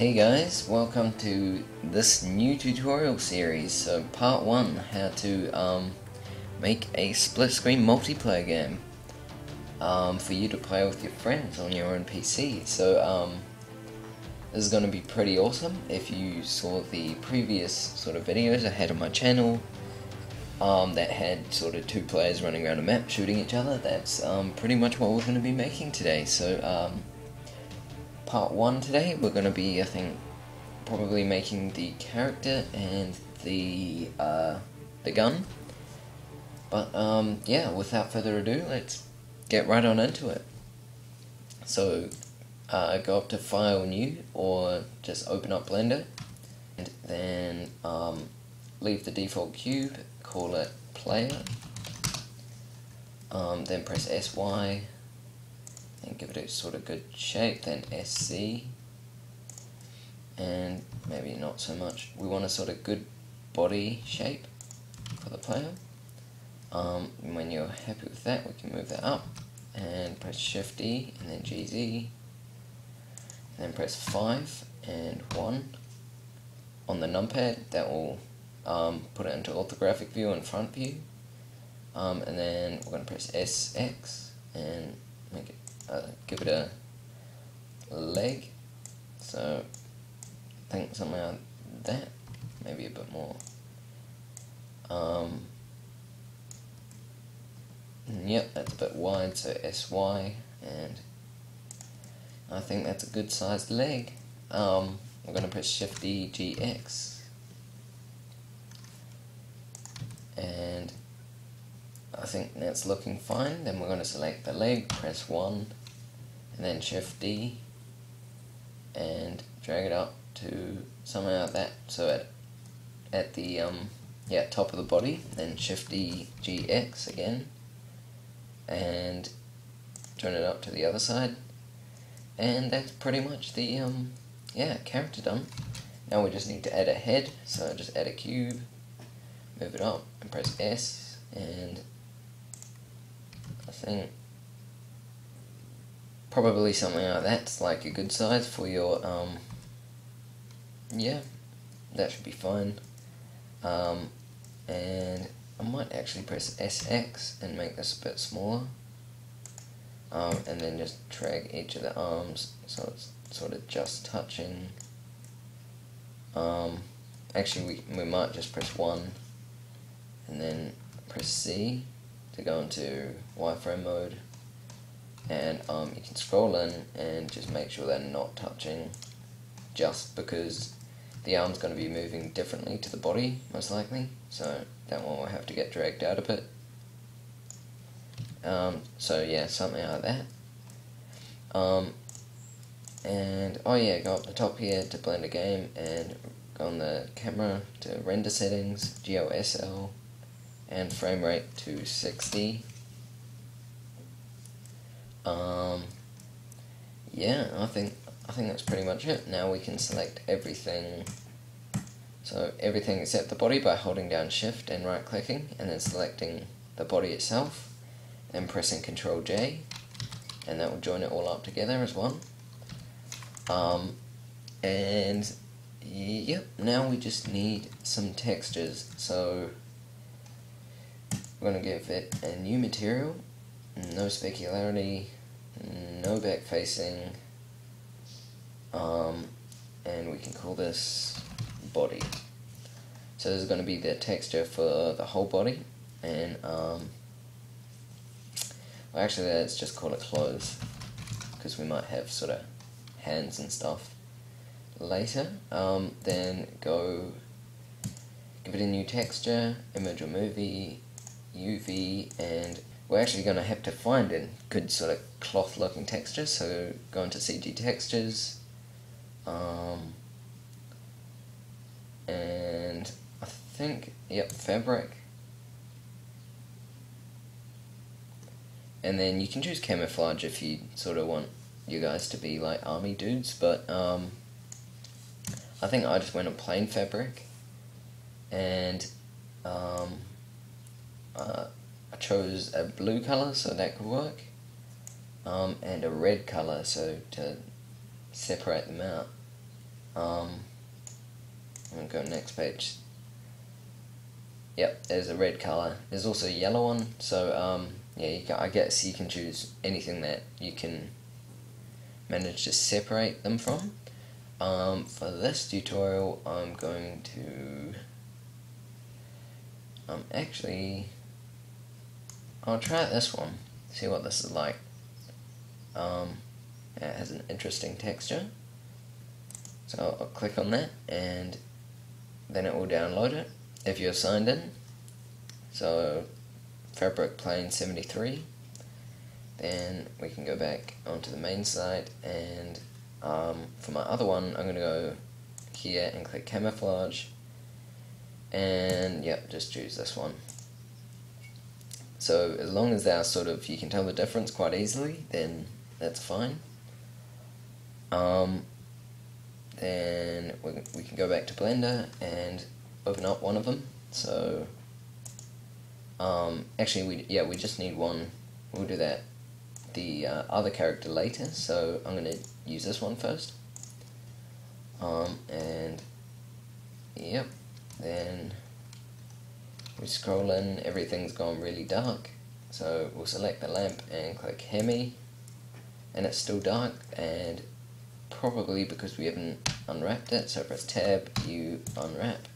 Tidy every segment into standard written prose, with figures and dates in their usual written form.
Hey guys, welcome to this new tutorial series. So part 1, how to make a split screen multiplayer game for you to play with your friends on your own PC. So this is going to be pretty awesome. If you saw the previous sort of videos I had on my channel that had sort of two players running around a map shooting each other, that's pretty much what we're going to be making today. So part 1 today, we're going to be, I think, probably making the character and the gun. But yeah, without further ado, let's get right on into it. So go up to File, New, or just open up Blender, and then leave the default cube, call it Player, then press SY, and give it a sort of good shape, then SC, and maybe not so much. We want a sort of good body shape for the player. When you're happy with that, we can move that up, and press Shift D, and then GZ, and then press 5 and 1 on the numpad. That will put it into orthographic view and front view, and then we're going to press SX and make it give it a leg, so I think something like that, maybe a bit more. Yep, that's a bit wide, so SY, and I think that's a good sized leg. We're going to press Shift D, GX, and I think that's looking fine. Then we're going to select the leg, press 1, and then Shift D, and drag it up to something like that. So at the top of the body, then Shift D, GX again, and turn it up to the other side, and that's pretty much the character done. Now we just need to add a head, so just add a cube, move it up, and press S, and I think probably something like that's like a good size for your yeah, that should be fine. And I might actually press SX and make this a bit smaller, and then just drag each of the arms so it's sort of just touching. Actually we might just press 1 and then press C to go into wireframe mode, and you can scroll in and just make sure they're not touching, just because the arm's going to be moving differently to the body most likely, so that one will have to get dragged out a bit. So yeah, something like that. And oh yeah, go up the top here to Blender Game and go on the camera to render settings, GOSL, and frame rate to 60. Yeah, I think that's pretty much it. Now we can select everything, so everything except the body, by holding down Shift and right clicking, and then selecting the body itself, and pressing Ctrl J, and that will join it all up together as one. And yep, now we just need some textures, so we're going to give it a new material, no specularity, no back facing, and we can call this body. So this is going to be the texture for the whole body, and well, actually let's just call it clothes, because we might have sort of hands and stuff later. Then go give it a new texture, image or movie, UV, and we're actually going to have to find a good sort of cloth looking texture, so go into CG textures, and I think, yep, fabric, and then you can choose camouflage if you sort of want you guys to be like army dudes, but I think I just went on plain fabric, and I chose a blue colour so that could work, and a red colour so to separate them out. I'm gonna go next page. Yep, there's a red color. There's also a yellow one. So yeah, I guess you can choose anything that you can manage to separate them from. For this tutorial, I'm going to actually, I'll try this one. See what this is like. It has an interesting texture. So I'll click on that, and then it will download it if you're signed in. So fabric plane 73. Then we can go back onto the main site, and for my other one I'm going to go here and click camouflage, and yep, just choose this one. So as long as they're sort of, you can tell the difference quite easily, then that's fine. Then we can go back to Blender and open up one of them. So actually we just need one. We'll do that, the other character, later. So I'm going to use this one first. And yep, then we scroll in, everything's gone really dark, so we'll select the lamp and click Hemi, and it's still dark, and probably because we haven't unwrapped it. So press Tab, U, unwrap,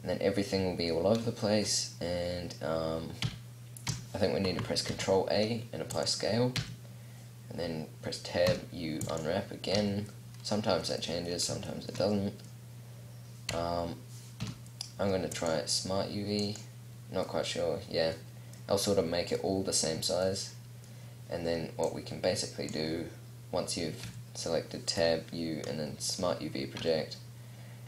and then everything will be all over the place. And I think we need to press Control A and apply scale, and then press Tab, U, unwrap again. Sometimes that changes, sometimes it doesn't. I'm going to try Smart UV, not quite sure. Yeah, I'll sort of make it all the same size, and then what we can basically do, once you've selected Tab, U, and then Smart UV project,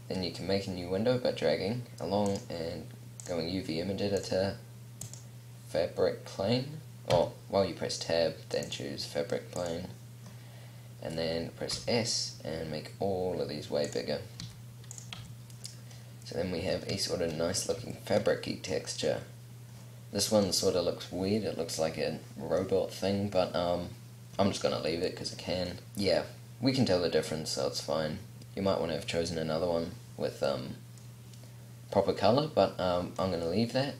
then you can make a new window by dragging along and going UV image editor, fabric plane, or while you press Tab, then choose fabric plane, and then press S and make all of these way bigger. So then we have a sort of nice looking fabric-y texture. This one sort of looks weird, it looks like a robot thing, but I'm just going to leave it because I can. Yeah, we can tell the difference, so it's fine. You might want to have chosen another one with proper colour, but I'm going to leave that.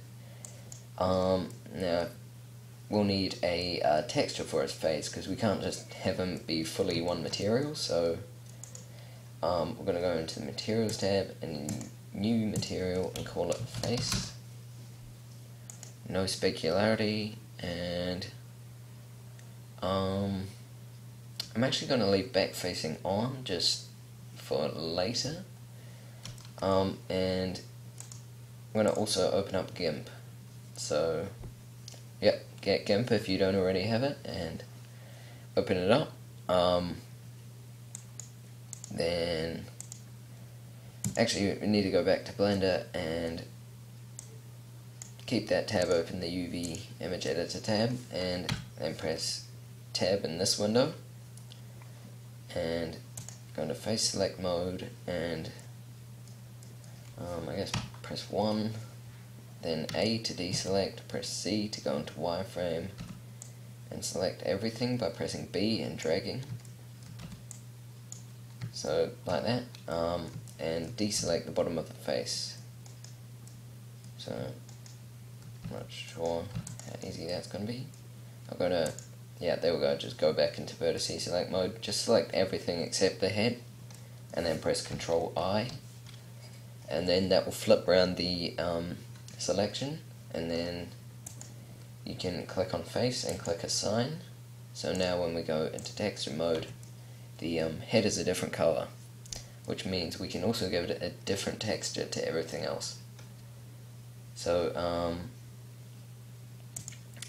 Now, we'll need a texture for his face, because we can't just have him be fully one material, so we're going to go into the Materials tab and New Material and call it Face. No specularity, and I'm actually going to leave back facing on just for later, and I'm going to also open up GIMP. So yep, get GIMP if you don't already have it, and open it up. Then actually we need to go back to Blender and keep that tab open, the UV image editor tab, and then press Tab in this window, and go into face select mode, and I guess press 1, then A to deselect, press C to go into wireframe, and select everything by pressing B and dragging. So like that, and deselect the bottom of the face. So I'm not sure how easy that's going to be. I'm going to, yeah, there we go, just go back into vertice select mode, just select everything except the head, and then press Control I, and then that will flip around the selection, and then you can click on face and click assign. So now when we go into texture mode, the head is a different color, which means we can also give it a different texture to everything else. So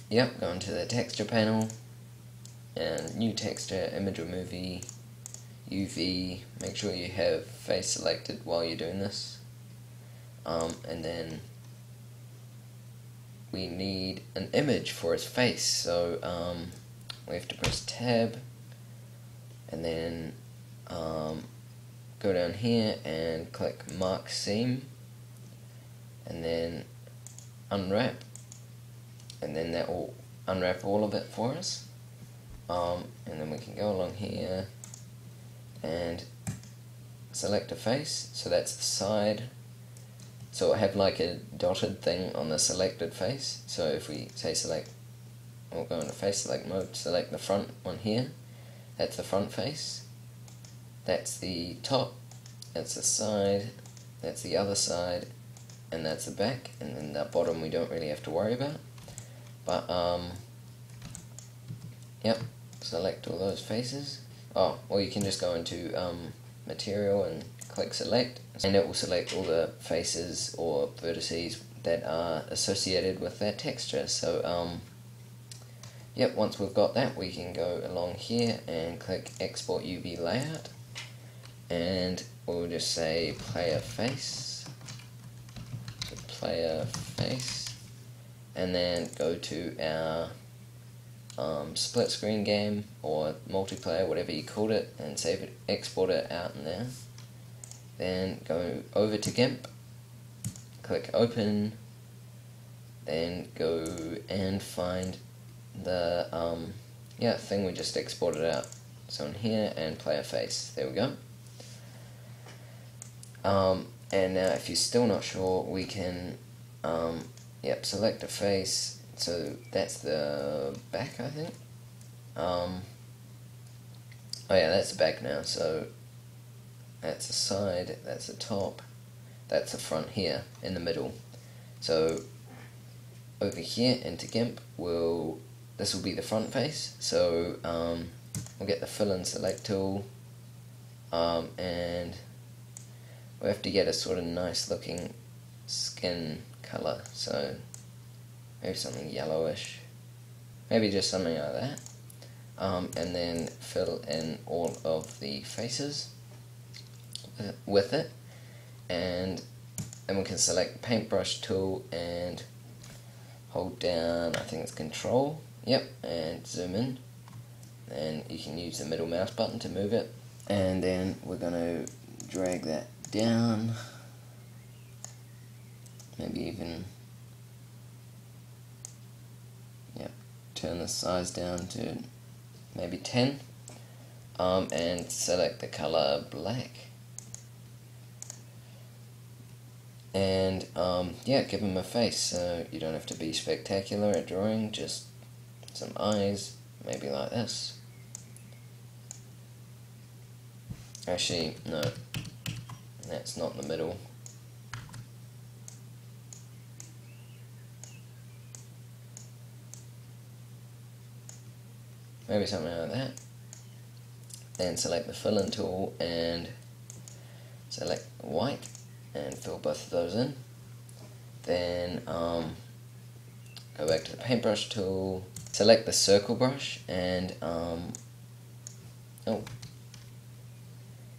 yep, go into the texture panel, and new texture, image remover, UV, make sure you have face selected while you're doing this, and then we need an image for his face, so we have to press Tab, and then go down here and click Mark Seam, and then unwrap, and then that will unwrap all of it for us, and then we can go along here and select a face, so that's the side. So I have like a dotted thing on the selected face. So if we say select, we'll go into face select mode, select the front one here. That's the front face. That's the top. That's the side. That's the other side. And that's the back. And then the bottom we don't really have to worry about. But yep. Select all those faces. Oh, or you can just go into material and click select, and it will select all the faces or vertices that are associated with that texture. So yep, once we've got that, we can go along here and click export UV layout, and we'll just say player face, so player face, and then go to our split screen game or multiplayer, whatever you called it, and save it, export it out in there. Then go over to GIMP, click open, then go and find the thing we just exported out. So in here, and player face, there we go. And now if you're still not sure, we can select a face. So that's the back, I think. Oh yeah, that's the back now. So that's the side, that's the top, that's the front here, in the middle. So over here into GIMP, this will be the front face. So we'll get the fill and select tool, and we have to get a sort of nice looking skin color. So maybe something yellowish, maybe just something like that, and then fill in all of the faces with it, and then we can select the paintbrush tool and hold down, I think it's control, yep, and zoom in, and you can use the middle mouse button to move it, and then we're going to drag that down, maybe even turn the size down to maybe 10, and select the color black, and give him a face. So you don't have to be spectacular at drawing, just some eyes, maybe like this. Actually, no, that's not in the middle. Maybe something like that. Then select the fill in tool and select white and fill both of those in. Then go back to the paintbrush tool, select the circle brush, and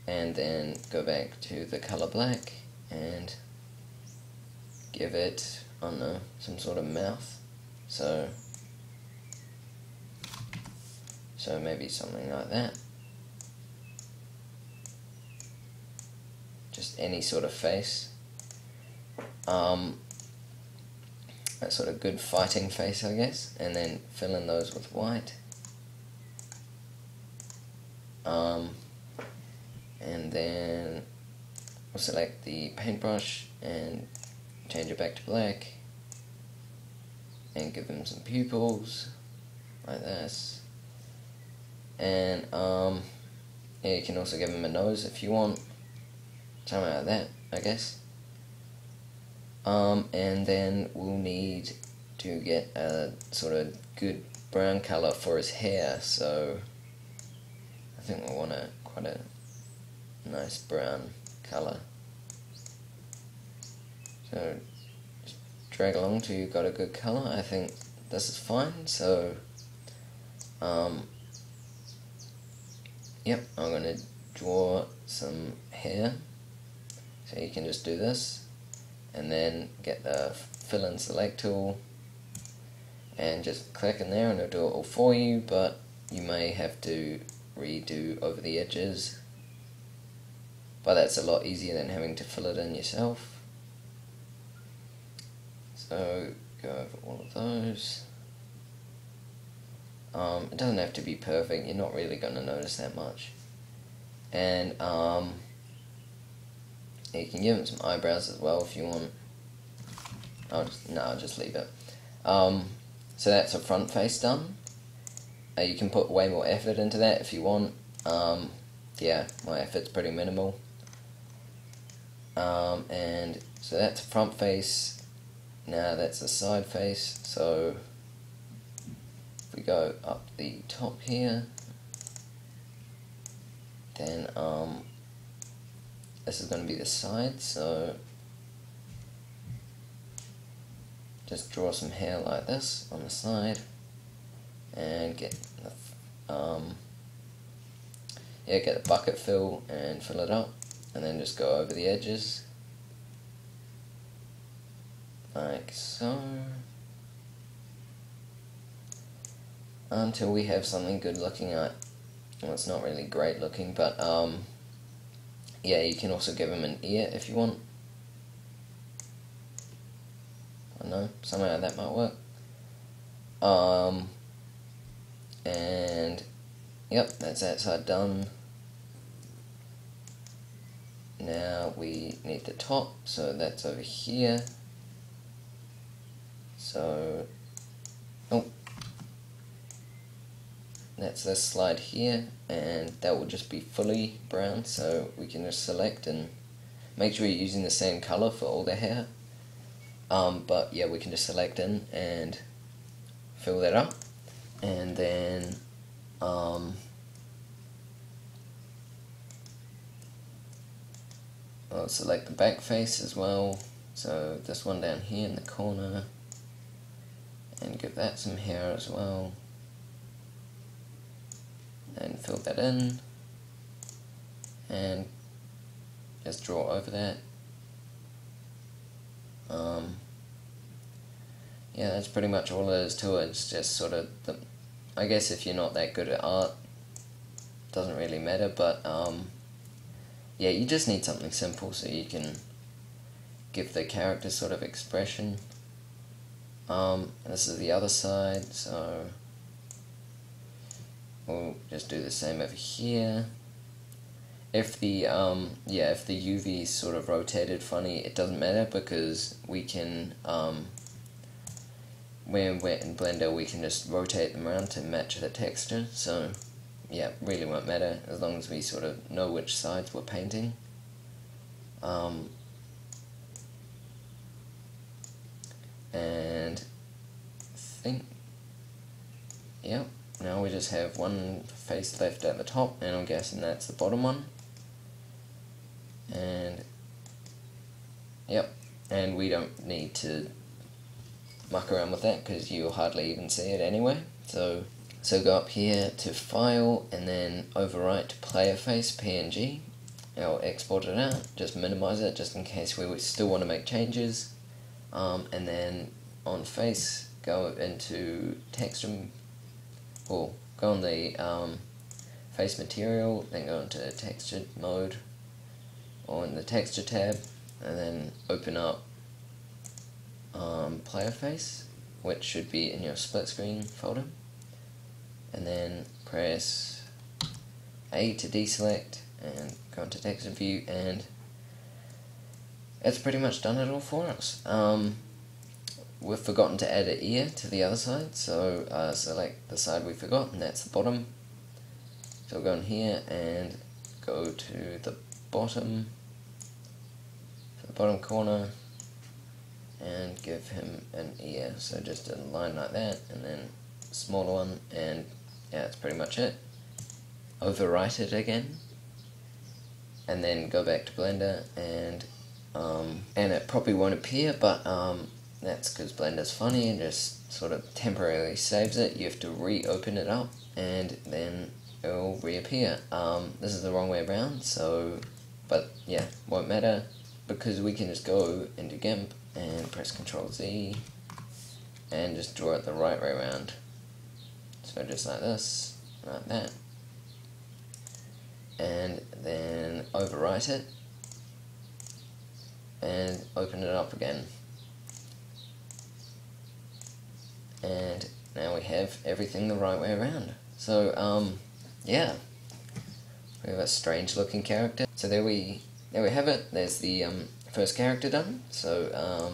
and then go back to the color black and give it, I don't know, some sort of mouth. So maybe something like that. Just any sort of face. A sort of good fighting face, I guess. And then fill in those with white. And then we'll select the paintbrush and change it back to black. And give him some pupils, like this. And you can also give him a nose if you want, something like that, I guess. And then we'll need to get a sort of good brown color for his hair. So I think we'll want quite a nice brown color. So just drag along till you've got a good color. I think this is fine. So yep, I'm going to draw some hair, so you can just do this, and then get the fill and select tool, and just click in there and it'll do it all for you, but you may have to redo over the edges, but that's a lot easier than having to fill it in yourself. So go over all of those. It doesn't have to be perfect, you're not really going to notice that much. And You can give him some eyebrows as well if you want. I'll just leave it. So that's a front face done. You can put way more effort into that if you want. Yeah, my effort's pretty minimal. And so that's a front face. Now that's a side face. So if we go up the top here, then this is going to be the side. So just draw some hair like this on the side, and get the get the bucket fill and fill it up, and then just go over the edges like so, until we have something good looking at. Well, it's not really great looking, but yeah, you can also give him an ear if you want. I don't know, something like that might work. And yep, that's that side done. Now we need the top, so that's over here. So, that's this slide here, and that will just be fully brown, so we can just select and make sure you're using the same color for all the hair. But yeah, we can just select in and fill that up, and then I'll select the back face as well, so this one down here in the corner, and give that some hair as well, and fill that in, and just draw over that. Yeah, that's pretty much all there is to it. It's just sort of, I guess if you're not that good at art, it doesn't really matter, but yeah, you just need something simple so you can give the character sort of expression. And this is the other side, so we'll just do the same over here. If the if the UV is sort of rotated funny, it doesn't matter, because we can when we're in Blender, we can just rotate them around to match the texture. So yeah, really won't matter as long as we sort of know which sides we're painting. And I think, yep, now we just have one face left at the top, and I'm guessing that's the bottom one. And yep, and we don't need to muck around with that because you'll hardly even see it anyway. So go up here to File, and then overwrite Player Face PNG. I'll export it out, just minimize it just in case we still want to make changes. And then on Face, go into Texture, or go on the Face Material, then go into Texture Mode, or in the Texture tab, and then open up Player Face, which should be in your split screen folder, and then press A to deselect and go into Texture View, and it's pretty much done it all for us. We've forgotten to add an ear to the other side, so select the side we forgot, and that's the bottom. So we'll go in here and go to the bottom corner, and give him an ear. So just a line like that, and then a smaller one, and yeah, that's pretty much it. Overwrite it again, and then go back to Blender, and it probably won't appear, but that's because Blender's funny and just sort of temporarily saves it. You have to reopen it up, and then it'll reappear. This is the wrong way around, so, but yeah, won't matter, because we can just go into GIMP and press Ctrl Z and just draw it the right way around. So just like this, like that, and then overwrite it and open it up again. And now we have everything the right way around. So yeah, we have a strange looking character. So there we there we have it. There's the first character done. So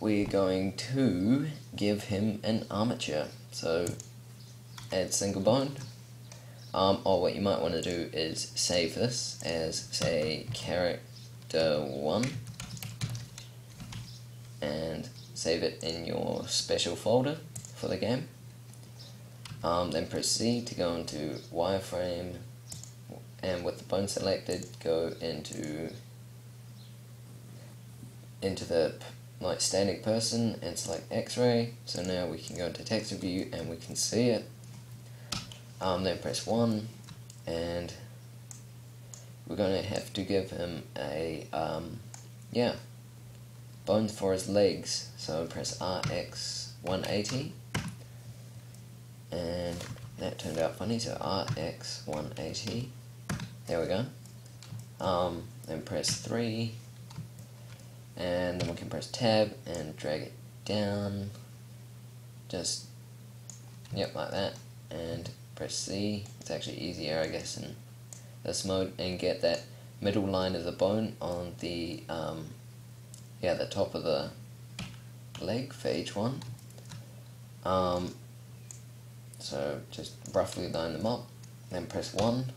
we're going to give him an armature. So add single bone. Or what you might want to do is save this as, say, character 1 and save it in your special folder for the game. Then proceed to go into wireframe, and with the bone selected, go into the standing person and select X-ray. So now we can go into texture view and we can see it. Then press 1, and we're going to have to give him a bones for his legs. So press RX 180, and that turned out funny. So RX 180. There we go. Then press 3, and then we can press tab and drag it down. Just like that, and press C. It's actually easier, I guess, in this mode, and get that middle line of the bone on the the top of the leg for each one. So just roughly line them up, then press 1.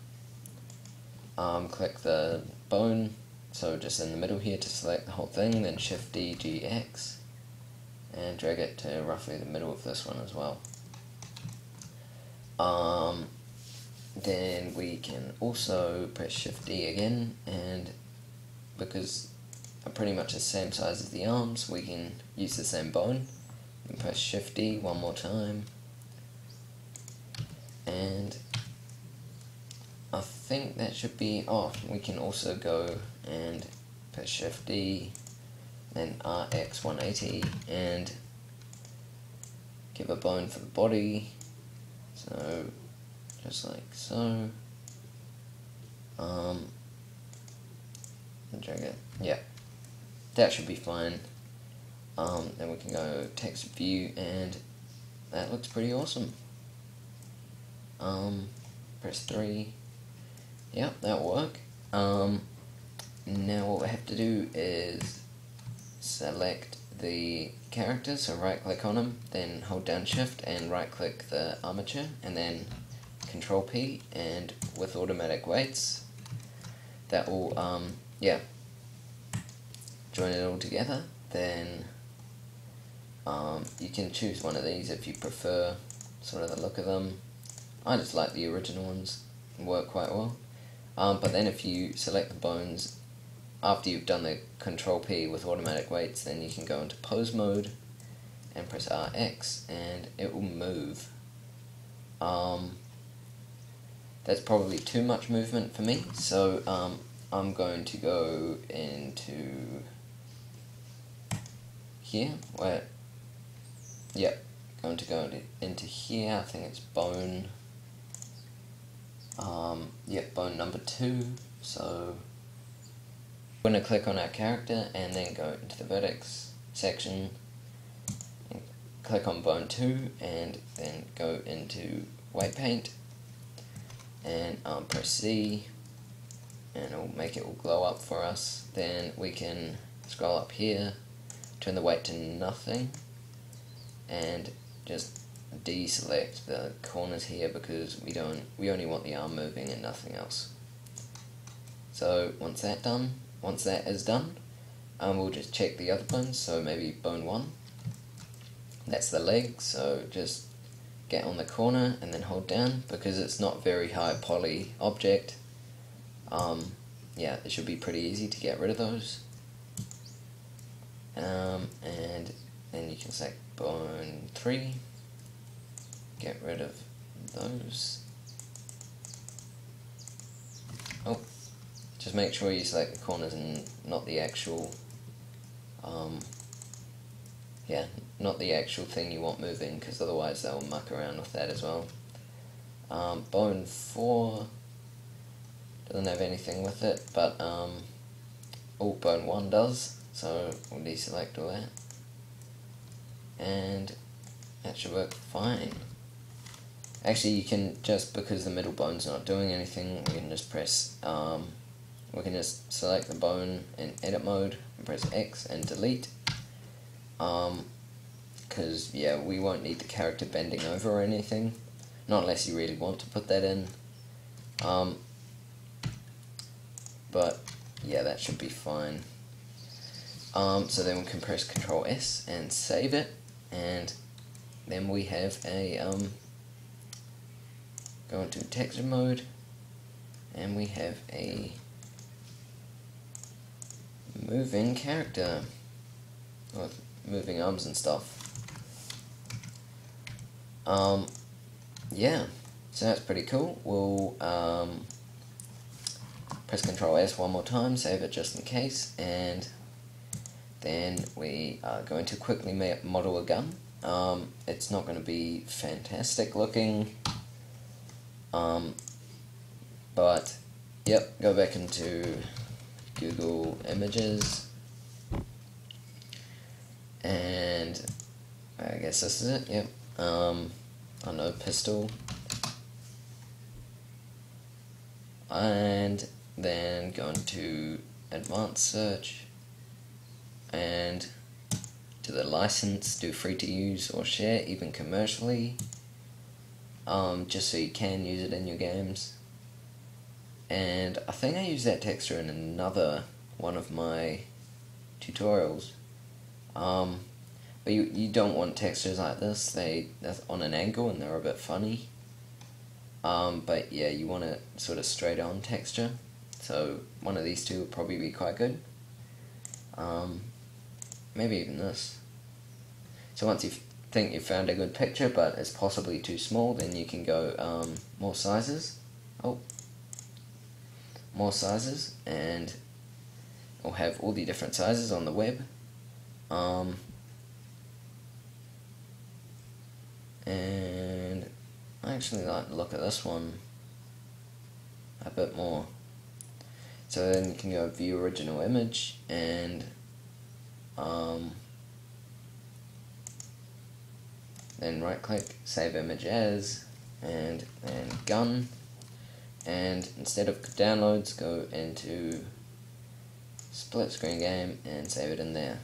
Click the bone, so just in the middle here to select the whole thing, then Shift D, G, X, and drag it to roughly the middle of this one as well. Then we can also press Shift D again, and because are pretty much the same size as the arms, we can use the same bone, and press Shift D one more time, and I think that should be off. We can also go and press Shift D, then RX 180, and give a bone for the body. So just like so. And drag it. Yeah, that should be fine. Then we can go text view, and that looks pretty awesome. Press 3. Yep, that'll work. Now what we have to do is select the character, so right click on him, then hold down Shift and right click the armature, and then Control P, and with automatic weights, that will join it all together. Then you can choose one of these if you prefer sort of the look of them. I just like the original ones, work quite well. But then if you select the bones after you've done the Control P with automatic weights, then you can go into pose mode and press RX, and it will move. That's probably too much movement for me, so I'm going to go into here, going to go into here, I think it's bone, bone number 2, so we're going to click on our character and then go into the vertex section, and click on bone 2, and then go into white paint, and press C, and it'll make it all glow up for us. Then we can scroll up here, turn the weight to nothing, and just deselect the corners here because we only want the arm moving and nothing else. So once that is done, we'll just check the other bones. So maybe bone 1, that's the leg, so just get on the corner and then hold down, because it's not very high poly object. It should be pretty easy to get rid of those. And then you can select bone 3, get rid of those. Just make sure you select the corners and not the actual not the actual thing you want moving, because otherwise they'll muck around with that as well. Bone 4 doesn't have anything with it, but bone 1 does, so we'll deselect all that, and that should work fine. Actually, you can just, because the middle bone's not doing anything, we can just press we can just select the bone in edit mode and press X and delete. Because yeah, we won't need the character bending over or anything, not unless you really want to put that in. But yeah, that should be fine. So then we can press Ctrl S and save it, and then we have a go into texture mode, and we have a moving character with moving arms and stuff. Yeah, so that's pretty cool. We'll press Ctrl S one more time, save it just in case, and then we are going to quickly model a gun. It's not going to be fantastic looking, but yep, go back into Google Images, and I guess this is it, yep. I know, pistol, and then go into advanced search, and to the license, do free to use or share, even commercially, just so you can use it in your games. And I think I used that texture in another one of my tutorials. But you don't want textures like this. They're on an angle and they're a bit funny. But yeah, you want a sort of straight on texture. So one of these two would probably be quite good. Maybe even this. So once you think you've found a good picture, but it's possibly too small, then you can go more sizes. More sizes, and it'll have all the different sizes on the web. And I actually like to look at this one a bit more. So then you can go view original image, and then right click, save image as, and then gun, and instead of downloads, go into split screen game and save it in there.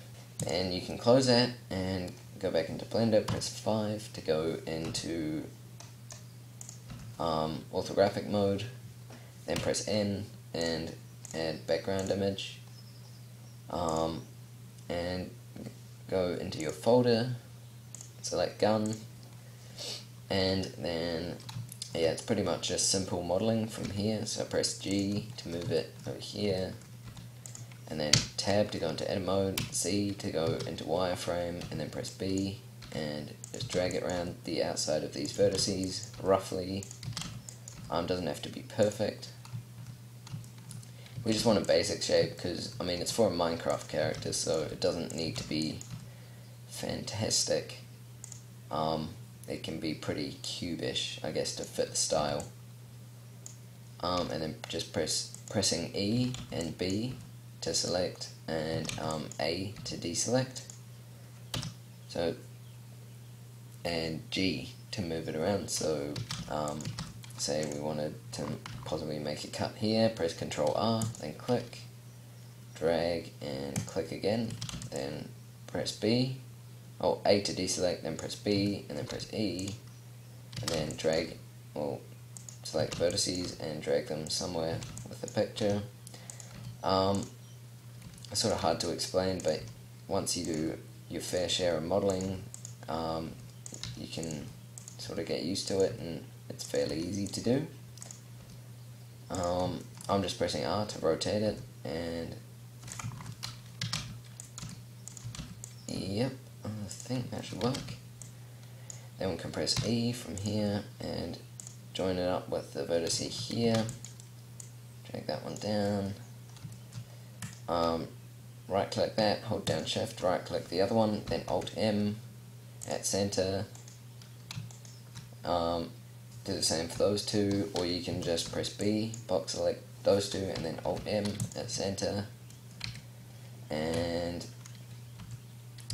And you can close that and go back into Blender, press 5 to go into orthographic mode, then press N and add background image, and go into your folder, select gun, and then yeah, it's pretty much just simple modeling from here. So press G to move it over here, and then tab to go into edit mode, C to go into wireframe, and then press B and just drag it around the outside of these vertices roughly. Doesn't have to be perfect. We just want a basic shape because, I mean, it's for a Minecraft character, so it doesn't need to be fantastic. It can be pretty cube-ish, I guess, to fit the style. And then just pressing E and B to select, and A to deselect. So, and G to move it around. So, say we wanted to possibly make a cut here, press Ctrl R, then click, drag, and click again, then press B, A to deselect, then press B, and then press E, and then drag, select vertices and drag them somewhere with the picture. It's sort of hard to explain, but once you do your fair share of modeling, you can sort of get used to it, and it's fairly easy to do. I'm just pressing R to rotate it, and yep, I think that should work. Then we can press E from here and join it up with the vertex here, drag that one down, right click that, hold down shift, right click the other one, then Alt M at center. Do the same for those two, or you can just press B, box select those two, and then Alt M at center, and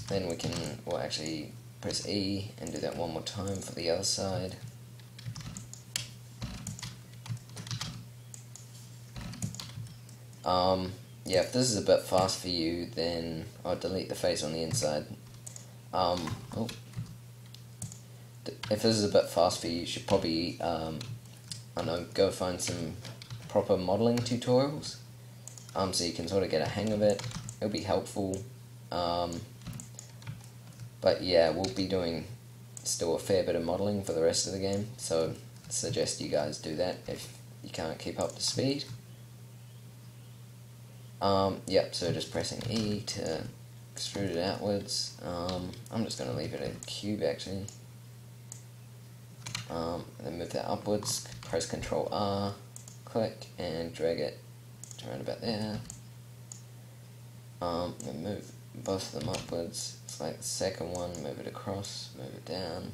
then we can, actually press E and do that one more time for the other side. Yeah, if this is a bit fast for you, then I'll delete the face on the inside. Oh. If this is a bit fast for you, you should probably, I don't know, go find some proper modelling tutorials, so you can sort of get a hang of it. It'll be helpful. But yeah, we'll be doing still a fair bit of modelling for the rest of the game, so I suggest you guys do that if you can't keep up to speed. Yep, so just pressing E to extrude it outwards. I'm just going to leave it a cube actually. And then move that upwards, press Ctrl R, click, and drag it around about there. Then move both of them upwards, select the second one, move it across, move it down.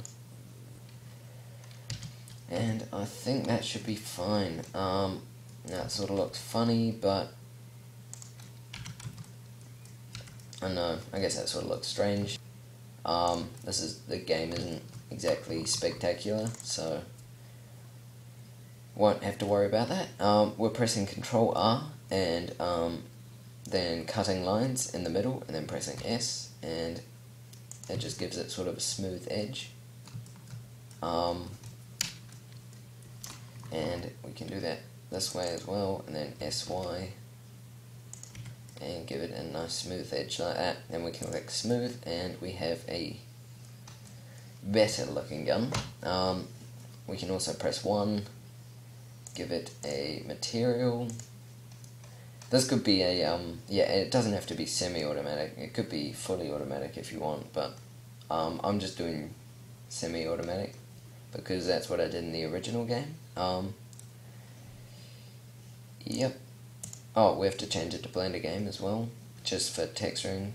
And I think that should be fine. Now it sort of looks funny, but I don't know, I guess that sort of looks strange. The game isn't exactly spectacular, so won't have to worry about that. We're pressing Ctrl R and then cutting lines in the middle, and then pressing S, and it just gives it sort of a smooth edge. And we can do that this way as well, and then SY, and give it a nice smooth edge like that. Then we can click smooth, and we have a better looking gun. We can also press 1, give it a material. This could be a, yeah, it doesn't have to be semi-automatic, it could be fully automatic if you want, but I'm just doing semi-automatic because that's what I did in the original game. Yep. Oh, we have to change it to Blender Game as well, just for texturing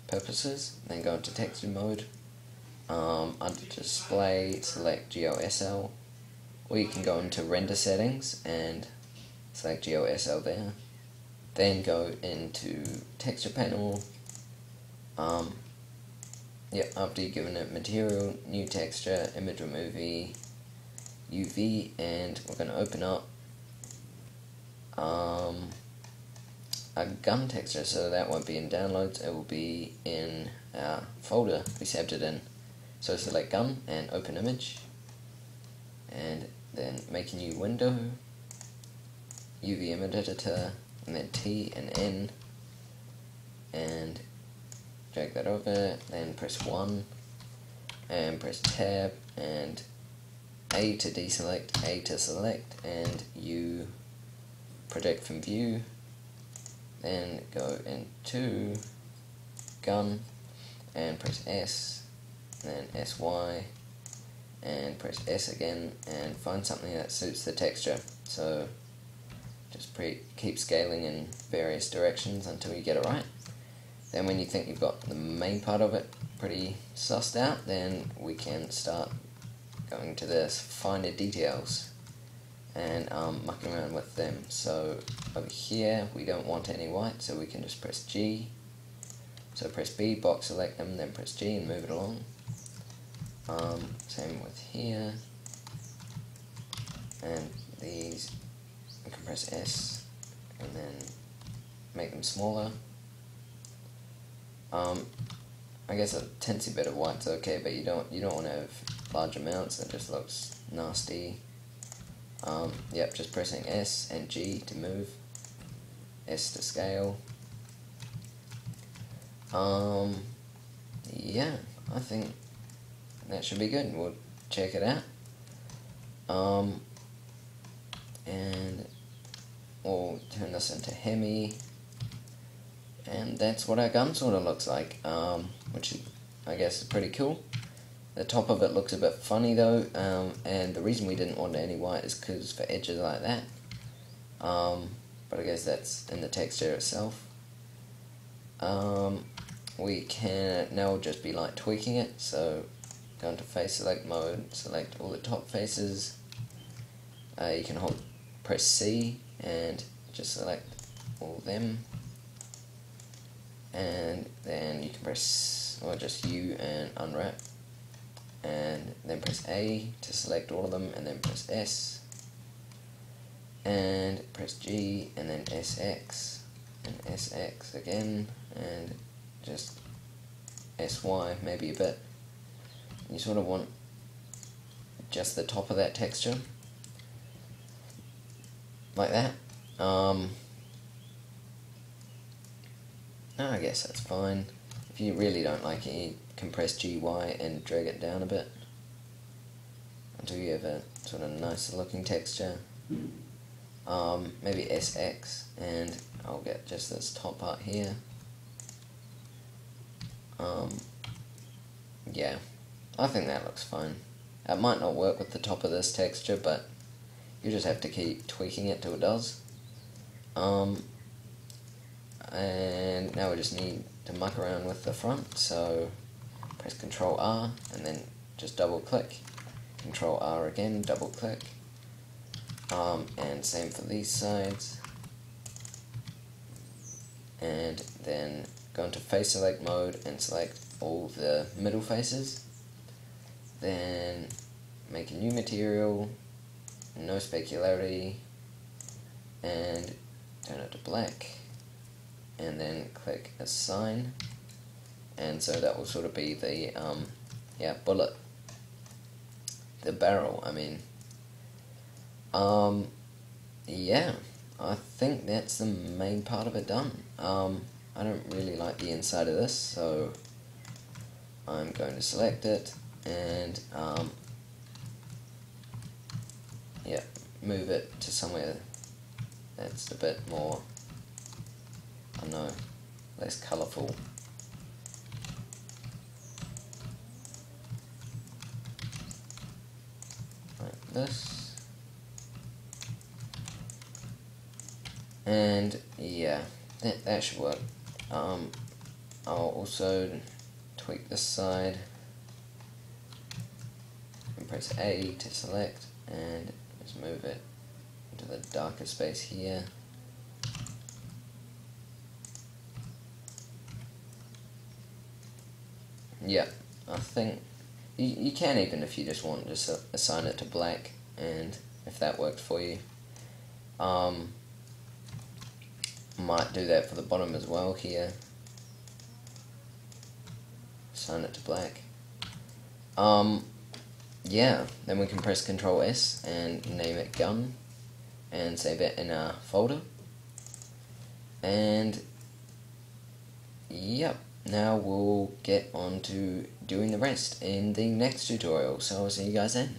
purposes. Then go into texture mode. Under display, select GeoSL, or you can go into render settings and select GeoSL there. Then go into texture panel. After you've given it material, new texture, image remover, UV, and we're going to open up a gun texture, so that won't be in downloads, it will be in our folder we saved it in. So select gun and open image, and then make a new window, UV image editor, and then T and N, and drag that over, then press 1, and press tab, and A to deselect, A to select, and U project from view, then go into gun, and press S, then SY, and press S again, and find something that suits the texture. So just keep scaling in various directions until you get it right. Then when you think you've got the main part of it pretty sussed out, then we can start going to the finer details and mucking around with them. So over here we don't want any white, so we can just press G. So press B, box select them, then press G and move it along. Same with here, and these we can press S and then make them smaller. I guess a teensy bit of white's okay, but you don't want to have large amounts. That just looks nasty. Yep, just pressing S and G to move, S to scale. Yeah, I think that should be good. We'll check it out. And we'll turn this into Hemi, and that's what our gun sort of looks like, which I guess is pretty cool. The top of it looks a bit funny though, and the reason we didn't want any white is because for edges like that, but I guess that's in the texture itself. We can now just be like tweaking it, so go into face select mode, select all the top faces. You can press C and just select all of them, and then you can press, or just U and unwrap, and then press A to select all of them, and then press S, and press G, and then SX, and SX again, and just SY maybe a bit. You sort of want just the top of that texture, like that. I guess that's fine. If you really don't like it, you can press GY and drag it down a bit until you have a sort of nicer looking texture. Maybe SX, and I'll get just this top part here. Yeah, I think that looks fine. It might not work with the top of this texture, but you just have to keep tweaking it till it does. And now we just need to muck around with the front, so press Ctrl R and then just double click, Ctrl R again, double click, and same for these sides, and then go into face select mode and select all the middle faces, then make a new material, no specularity, and turn it to black, and then click assign, and so that will sort of be the bullet, the barrel, I mean. Yeah, I think that's the main part of it done. I don't really like the inside of this, so I'm going to select it and move it to somewhere that's a bit more, I don't know, less colourful. Like this. And yeah, that should work. I'll also tweak this side and press A to select and just move it into the darker space here. Yeah, I think you can, even if you just want, just assign it to black, and if that works for you. Might do that for the bottom as well here. Assign it to black. Yeah, then we can press Ctrl S and name it gun and save it in a folder. And yep, now we'll get on to doing the rest in the next tutorial, so I'll see you guys then.